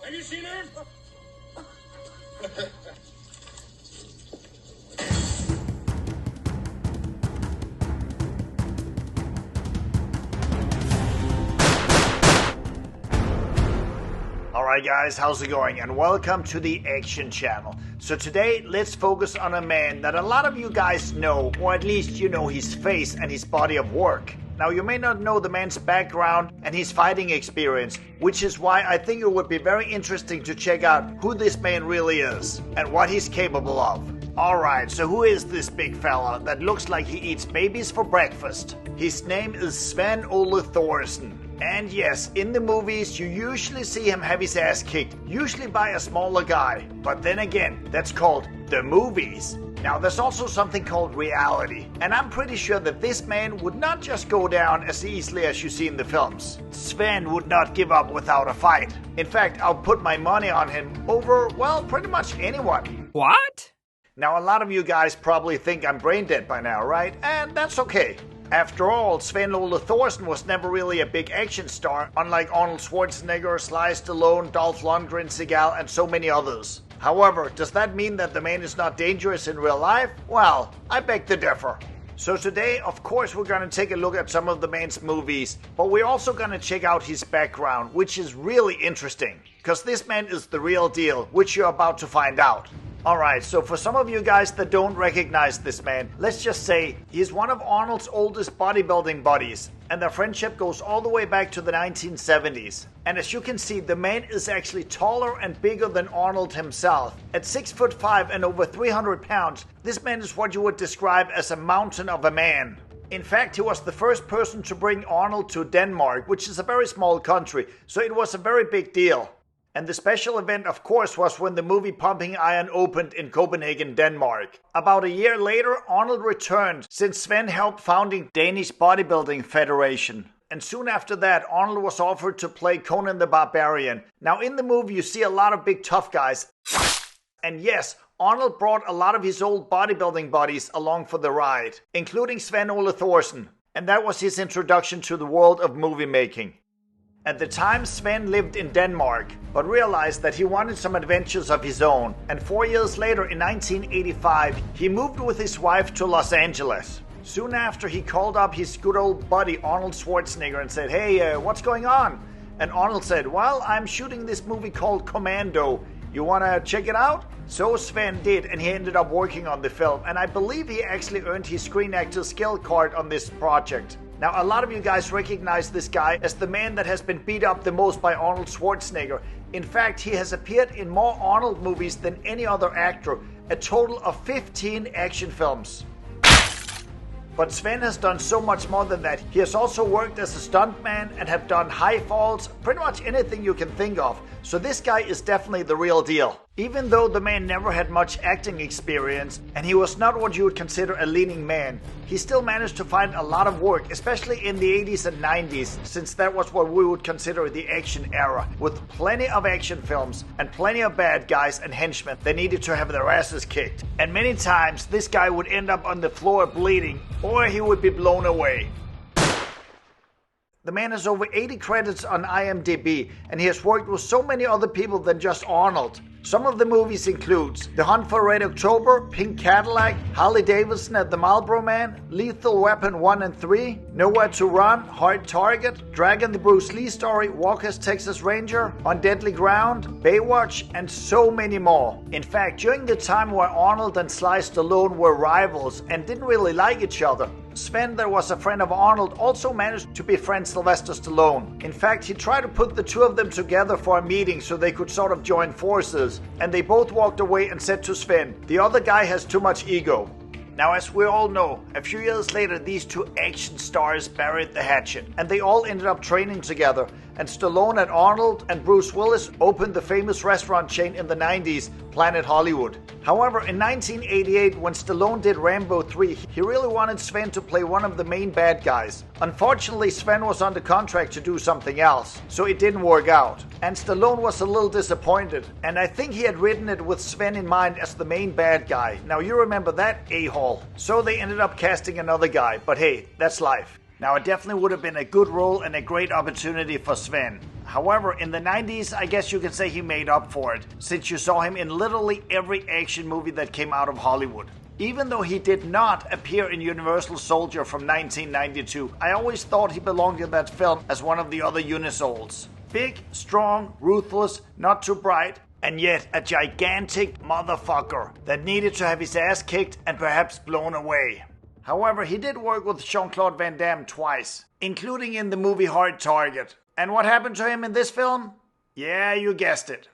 Have you seen her? Alright guys, how's it going? And welcome to the Action Channel. So today, let's focus on a man that a lot of you guys know, or at least you know his face and his body of work. Now you may not know the man's background and his fighting experience, which is why I think it would be very interesting to check out who this man really is and what he's capable of. Alright, so who is this big fella that looks like he eats babies for breakfast? His name is Sven-Ole Thorsen. And yes, in the movies you usually see him have his ass kicked, usually by a smaller guy. But then again, that's called the movies. Now there's also something called reality, and I'm pretty sure that this man would not just go down as easily as you see in the films. Sven would not give up without a fight. In fact, I'll put my money on him over, well, pretty much anyone. What? Now a lot of you guys probably think I'm brain dead by now, right? And that's okay. After all, Sven-Ole Thorsen was never really a big action star, unlike Arnold Schwarzenegger, Sly Stallone, Dolph Lundgren, Seagal, and so many others. However, does that mean that the man is not dangerous in real life? Well, I beg to differ. So today, of course, we're gonna take a look at some of the man's movies, but we're also gonna check out his background, which is really interesting, because this man is the real deal, which you're about to find out. Alright, so for some of you guys that don't recognize this man, let's just say he's one of Arnold's oldest bodybuilding buddies, and their friendship goes all the way back to the 1970s. And as you can see, the man is actually taller and bigger than Arnold himself. At 6'5" and over 300 pounds, this man is what you would describe as a mountain of a man. In fact, he was the first person to bring Arnold to Denmark, which is a very small country, so it was a very big deal. And the special event, of course, was when the movie Pumping Iron opened in Copenhagen, Denmark. About a year later, Arnold returned, since Sven helped founding Danish Bodybuilding Federation. And soon after that, Arnold was offered to play Conan the Barbarian. Now in the movie you see a lot of big tough guys. And yes, Arnold brought a lot of his old bodybuilding buddies along for the ride, including Sven-Ole Thorsen. And that was his introduction to the world of movie making. At the time, Sven lived in Denmark, but realized that he wanted some adventures of his own. And 4 years later, in 1985, he moved with his wife to Los Angeles. Soon after, he called up his good old buddy Arnold Schwarzenegger and said, "Hey, what's going on?" And Arnold said, "Well, I'm shooting this movie called Commando. You wanna check it out?" So Sven did, and he ended up working on the film. And I believe he actually earned his Screen Actor skill card on this project. Now, a lot of you guys recognize this guy as the man that has been beat up the most by Arnold Schwarzenegger. In fact, he has appeared in more Arnold movies than any other actor, a total of 15 action films. But Sven has done so much more than that. He has also worked as a stuntman and have done high falls, pretty much anything you can think of. So this guy is definitely the real deal. Even though the man never had much acting experience and he was not what you would consider a leading man, he still managed to find a lot of work, especially in the 80s and 90s, since that was what we would consider the action era, with plenty of action films and plenty of bad guys and henchmen that needed to have their asses kicked. And many times this guy would end up on the floor bleeding, or he would be blown away. The man has over 80 credits on IMDb, and he has worked with so many other people than just Arnold. Some of the movies includes The Hunt for Red October, Pink Cadillac, Harley Davidson and the Marlboro Man, Lethal Weapon 1 and 3, Nowhere to Run, Hard Target, Dragon the Bruce Lee Story, Walker's Texas Ranger, On Deadly Ground, Baywatch, and so many more. In fact, during the time where Arnold and Sly Stallone were rivals and didn't really like each other, Sven, that was a friend of Arnold, also managed to befriend Sylvester Stallone. In fact, he tried to put the two of them together for a meeting so they could sort of join forces, and they both walked away and said to Sven, "The other guy has too much ego." Now, as we all know, a few years later these two action stars buried the hatchet, and they all ended up training together, and Stallone and Arnold and Bruce Willis opened the famous restaurant chain in the 90s, Planet Hollywood. However, in 1988, when Stallone did Rambo 3, he really wanted Sven to play one of the main bad guys. Unfortunately, Sven was under contract to do something else, so it didn't work out. And Stallone was a little disappointed, and I think he had written it with Sven in mind as the main bad guy. Now you remember that a-hole. So they ended up casting another guy, but hey, that's life. Now it definitely would have been a good role and a great opportunity for Sven. However, in the 90s, I guess you could say he made up for it, since you saw him in literally every action movie that came out of Hollywood. Even though he did not appear in Universal Soldier from 1992, I always thought he belonged in that film as one of the other Unisouls. Big, strong, ruthless, not too bright, and yet a gigantic motherfucker that needed to have his ass kicked and perhaps blown away. However, he did work with Jean-Claude Van Damme twice, including in the movie Hard Target. And what happened to him in this film? Yeah, you guessed it.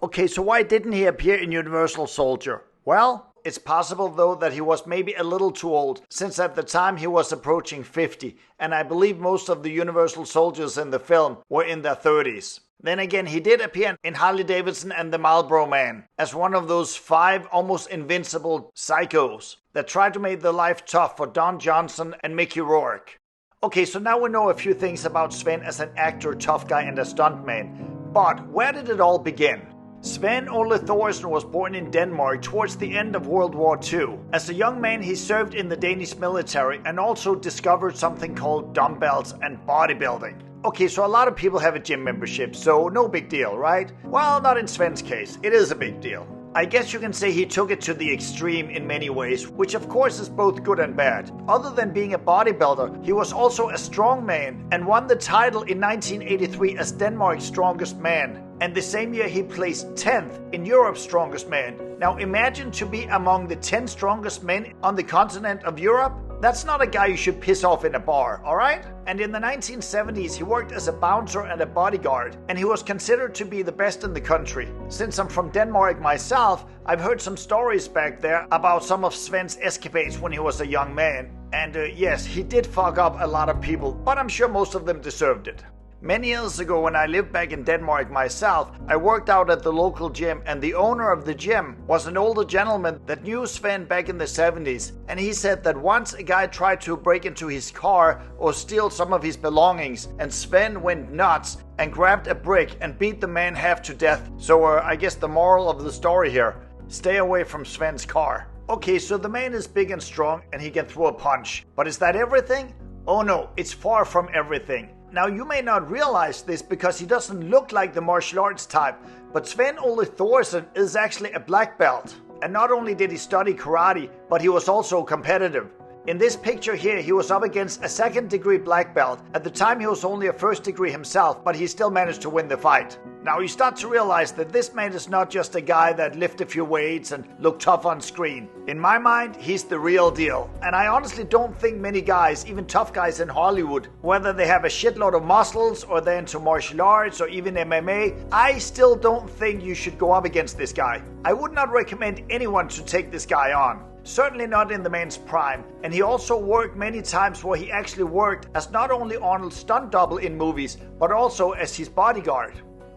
Okay, so why didn't he appear in Universal Soldier? Well, it's possible though that he was maybe a little too old, since at the time he was approaching 50, and I believe most of the Universal Soldiers in the film were in their 30s. Then again, he did appear in Harley Davidson and the Marlboro Man as one of those 5 almost invincible psychos that tried to make their life tough for Don Johnson and Mickey Rourke. Okay, so now we know a few things about Sven as an actor, tough guy, and a stuntman. But where did it all begin? Sven-Ole Thorsen was born in Denmark towards the end of World War II. As a young man, he served in the Danish military and also discovered something called dumbbells and bodybuilding. Okay, so a lot of people have a gym membership, so no big deal, right? Well, not in Sven's case. It is a big deal. I guess you can say he took it to the extreme in many ways, which of course is both good and bad. Other than being a bodybuilder, he was also a strong man and won the title in 1983 as Denmark's strongest man. And the same year he placed 10th in Europe's strongest man. Now imagine to be among the 10 strongest men on the continent of Europe. That's not a guy you should piss off in a bar, alright? And in the 1970s, he worked as a bouncer and a bodyguard, and he was considered to be the best in the country. Since I'm from Denmark myself, I've heard some stories back there about some of Sven's escapades when he was a young man. And yes, he did fuck up a lot of people, but I'm sure most of them deserved it. Many years ago, when I lived back in Denmark myself, I worked out at the local gym, and the owner of the gym was an older gentleman that knew Sven back in the 70s. And he said that once a guy tried to break into his car or steal some of his belongings, and Sven went nuts and grabbed a brick and beat the man half to death. So I guess the moral of the story here, stay away from Sven's car. Okay, so the man is big and strong and he can throw a punch. But is that everything? Oh no, it's far from everything. Now you may not realize this because he doesn't look like the martial arts type, but Sven-Ole Thorsen is actually a black belt. And not only did he study karate, but he was also competitive. In this picture here, he was up against a 2nd degree black belt. At the time he was only a 1st degree himself, but he still managed to win the fight. Now you start to realize that this man is not just a guy that lifted a few weights and looked tough on screen. In my mind, he's the real deal. And I honestly don't think many guys, even tough guys in Hollywood, whether they have a shitload of muscles or they're into martial arts or even MMA, I still don't think you should go up against this guy. I would not recommend anyone to take this guy on. Certainly not in the man's prime. And he also worked many times where he actually worked as not only Arnold's stunt double in movies, but also as his bodyguard.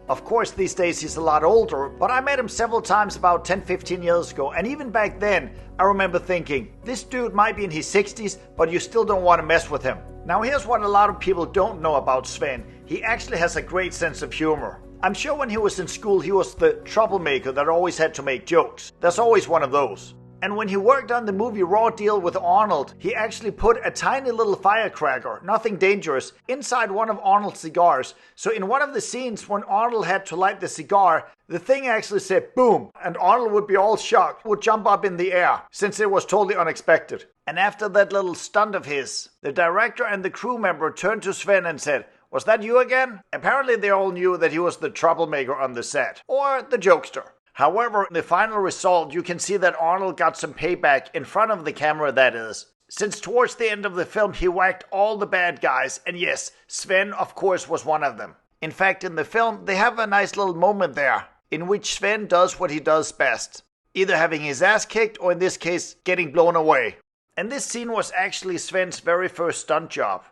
Of course, these days he's a lot older, but I met him several times about 10-15 years ago, and even back then, I remember thinking, this dude might be in his 60s, but you still don't want to mess with him. Now here's what a lot of people don't know about Sven. He actually has a great sense of humor. I'm sure when he was in school, he was the troublemaker that always had to make jokes. There's always one of those. And when he worked on the movie Raw Deal with Arnold, he actually put a tiny little firecracker, nothing dangerous, inside one of Arnold's cigars. So in one of the scenes when Arnold had to light the cigar, the thing actually said boom, and Arnold would be all shocked, would jump up in the air, since it was totally unexpected. And after that little stunt of his, the director and the crew member turned to Sven and said, "Was that you again?" Apparently they all knew that he was the troublemaker on the set, or the jokester. However, in the final result, you can see that Arnold got some payback in front of the camera, that is. Since towards the end of the film, he whacked all the bad guys, and yes, Sven, of course, was one of them. In fact, in the film, they have a nice little moment there, in which Sven does what he does best. Either having his ass kicked, or in this case, getting blown away. And this scene was actually Sven's very first stunt job.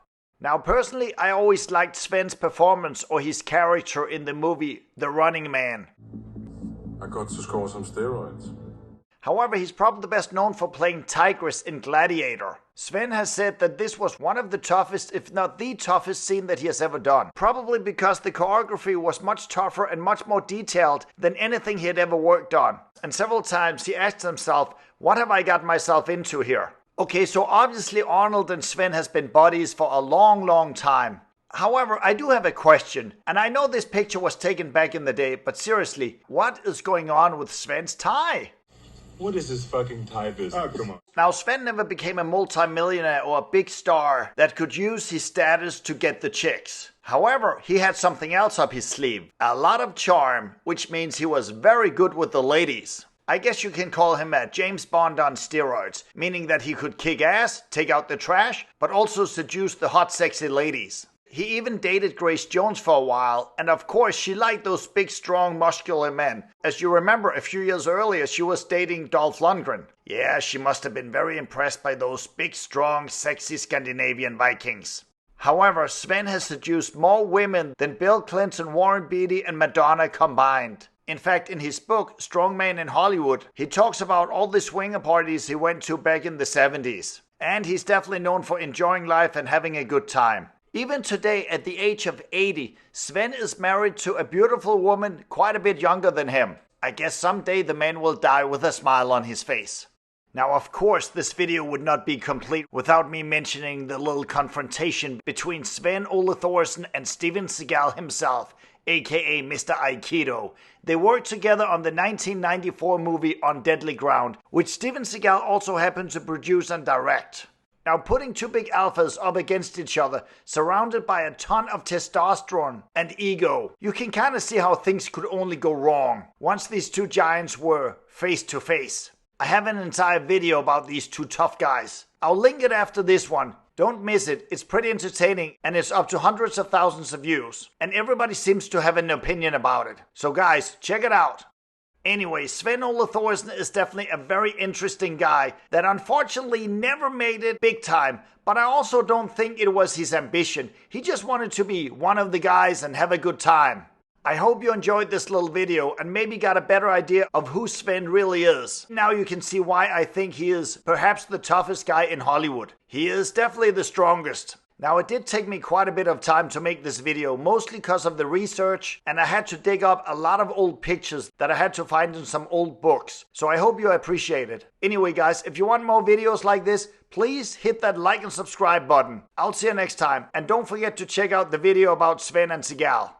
Now, personally, I always liked Sven's performance or his character in the movie The Running Man. I got to score some steroids. However, he's probably best known for playing Tigress in Gladiator. Sven has said that this was one of the toughest, if not the toughest scene that he has ever done. Probably because the choreography was much tougher and much more detailed than anything he had ever worked on. And several times he asked himself, what have I got myself into here? Okay, so obviously Arnold and Sven has been buddies for a long, long time. However, I do have a question, and I know this picture was taken back in the day, but seriously, what is going on with Sven's tie? What is this fucking tie business? Oh, come on. Now, Sven never became a multi-millionaire or a big star that could use his status to get the chicks. However, he had something else up his sleeve. A lot of charm, which means he was very good with the ladies. I guess you can call him a James Bond on steroids, meaning that he could kick ass, take out the trash, but also seduce the hot sexy ladies. He even dated Grace Jones for a while, and of course she liked those big, strong, muscular men. As you remember, a few years earlier she was dating Dolph Lundgren. Yeah, she must have been very impressed by those big, strong, sexy Scandinavian Vikings. However, Sven has seduced more women than Bill Clinton, Warren Beatty, and Madonna combined. In fact, in his book, Strong Man in Hollywood, he talks about all the swinger parties he went to back in the 70s. And he's definitely known for enjoying life and having a good time. Even today, at the age of 80, Sven is married to a beautiful woman quite a bit younger than him. I guess someday the man will die with a smile on his face. Now, of course, this video would not be complete without me mentioning the little confrontation between Sven-Ole Thorsen and Steven Seagal himself, aka Mr. Aikido. They worked together on the 1994 movie On Deadly Ground, which Steven Seagal also happened to produce and direct. Now, putting two big alphas up against each other, surrounded by a ton of testosterone and ego, you can kind of see how things could only go wrong once these two giants were face to face. I have an entire video about these two tough guys. I'll link it after this one. Don't miss it. It's pretty entertaining and it's up to hundreds of thousands of views. And everybody seems to have an opinion about it. So guys, check it out. Anyway, Sven-Ole Thorsen is definitely a very interesting guy that unfortunately never made it big time, but I also don't think it was his ambition. He just wanted to be one of the guys and have a good time. I hope you enjoyed this little video and maybe got a better idea of who Sven really is. Now you can see why I think he is perhaps the toughest guy in Hollywood. He is definitely the strongest. Now, it did take me quite a bit of time to make this video, mostly because of the research, and I had to dig up a lot of old pictures that I had to find in some old books. So I hope you appreciate it. Anyway, guys, if you want more videos like this, please hit that like and subscribe button. I'll see you next time, and don't forget to check out the video about Sven and Seagal.